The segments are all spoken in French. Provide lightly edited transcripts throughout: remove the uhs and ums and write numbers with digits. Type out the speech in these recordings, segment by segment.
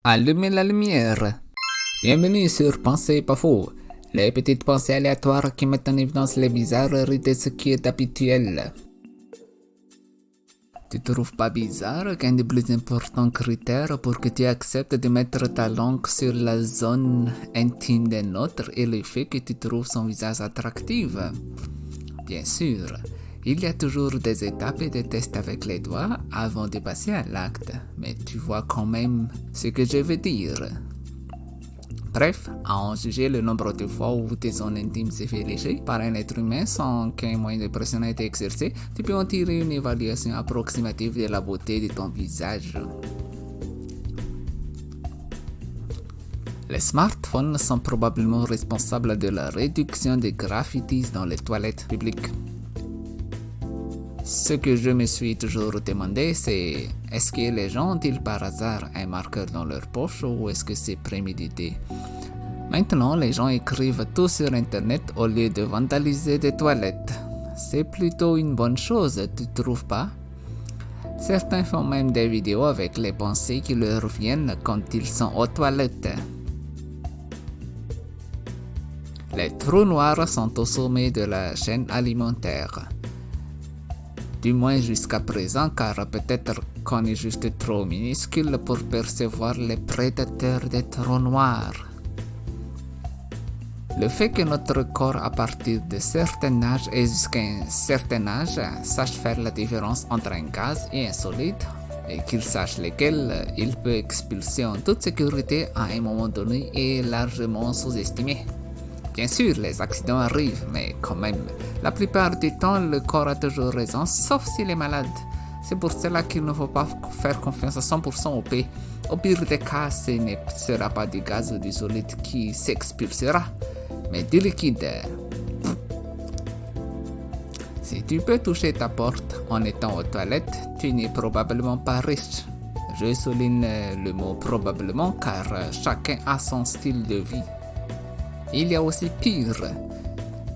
Allumez la lumière. Bienvenue sur Pensée pas faux, les petites pensées aléatoires qui mettent en évidence les bizarreries de ce qui est habituel. Tu trouves pas bizarre qu'un des plus importants critères pour que tu acceptes de mettre ta langue sur la zone intime d'un autre est le fait que tu trouves son visage attractif? Bien sûr, il y a toujours des étapes et des tests avec les doigts avant de passer à l'acte, mais tu vois quand même ce que je veux dire. Bref, à en juger le nombre de fois où tes zones intimes s'est fait lécher par un être humain sans qu'un moyen de pression ait été exercé, tu peux en tirer une évaluation approximative de la beauté de ton visage. Les smartphones sont probablement responsables de la réduction des graffitis dans les toilettes publiques. Ce que je me suis toujours demandé, c'est est-ce que les gens ont-ils par hasard un marqueur dans leur poche ou est-ce que c'est prémédité? Maintenant, les gens écrivent tout sur Internet au lieu de vandaliser des toilettes. C'est plutôt une bonne chose, tu trouves pas? Certains font même des vidéos avec les pensées qui leur viennent quand ils sont aux toilettes. Les trous noirs sont au sommet de la chaîne alimentaire. Du moins jusqu'à présent, car peut-être qu'on est juste trop minuscule pour percevoir les prédateurs des trous noirs. Le fait que notre corps à partir de certain âge et jusqu'à un certain âge sache faire la différence entre un gaz et un solide, et qu'il sache lesquels il peut expulser en toute sécurité à un moment donné est largement sous-estimé. Bien sûr, les accidents arrivent, mais quand même, la plupart du temps, le corps a toujours raison, sauf s'il est malade. C'est pour cela qu'il ne faut pas faire confiance à 100% au P. Au pire des cas, ce ne sera pas du gaz ou du solide qui s'expulsera, mais du liquide. Si tu peux toucher ta porte en étant aux toilettes, tu n'es probablement pas riche. Je souligne le mot probablement car chacun a son style de vie. Il y a aussi pire.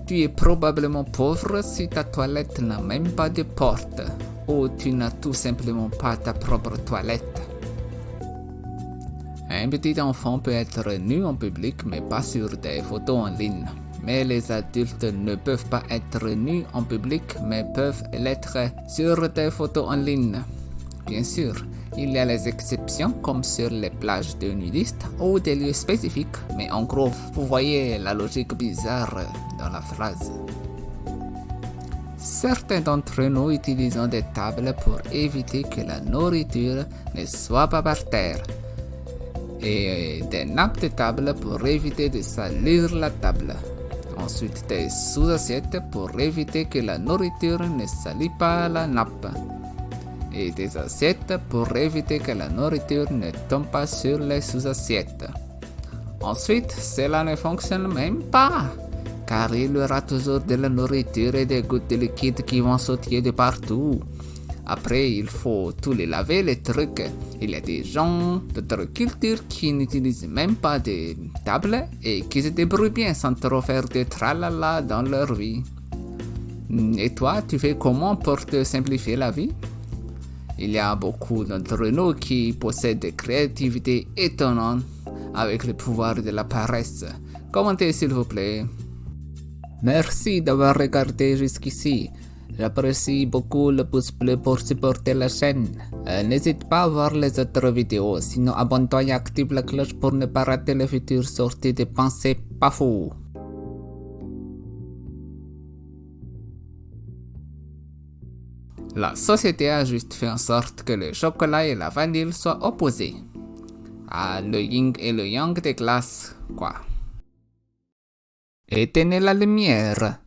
Tu es probablement pauvre si ta toilette n'a même pas de porte ou tu n'as tout simplement pas ta propre toilette. Un petit enfant peut être nu en public mais pas sur des photos en ligne. Mais les adultes ne peuvent pas être nus en public mais peuvent l'être sur des photos en ligne. Bien sûr, il y a les exceptions comme sur les plages de nudistes ou des lieux spécifiques, mais en gros, vous voyez la logique bizarre dans la phrase. Certains d'entre nous utilisent des tables pour éviter que la nourriture ne soit pas par terre et des nappes de table pour éviter de salir la table. Ensuite, des sous-assiettes pour éviter que la nourriture ne salit pas la nappe. Et des assiettes pour éviter que la nourriture ne tombe pas sur les sous-assiettes. Ensuite, cela ne fonctionne même pas, car il y aura toujours de la nourriture et des gouttes de liquide qui vont sauter de partout. Après, il faut tous les laver, les trucs. Il y a des gens d'autres cultures qui n'utilisent même pas de table et qui se débrouillent bien sans trop faire de tralala dans leur vie. Et toi, tu fais comment pour te simplifier la vie? Il y a beaucoup d'entre nous qui possèdent des créativités étonnantes avec le pouvoir de la paresse. Commentez s'il vous plaît. Merci d'avoir regardé jusqu'ici. J'apprécie beaucoup le pouce bleu pour supporter la chaîne. N'hésite pas à voir les autres vidéos, sinon abonne-toi et active la cloche pour ne pas rater les futures sorties de Pensées pas faux. La société a juste fait en sorte que le chocolat et la vanille soient opposés. Le yin et le yang des glaces, quoi. Éteignez la lumière.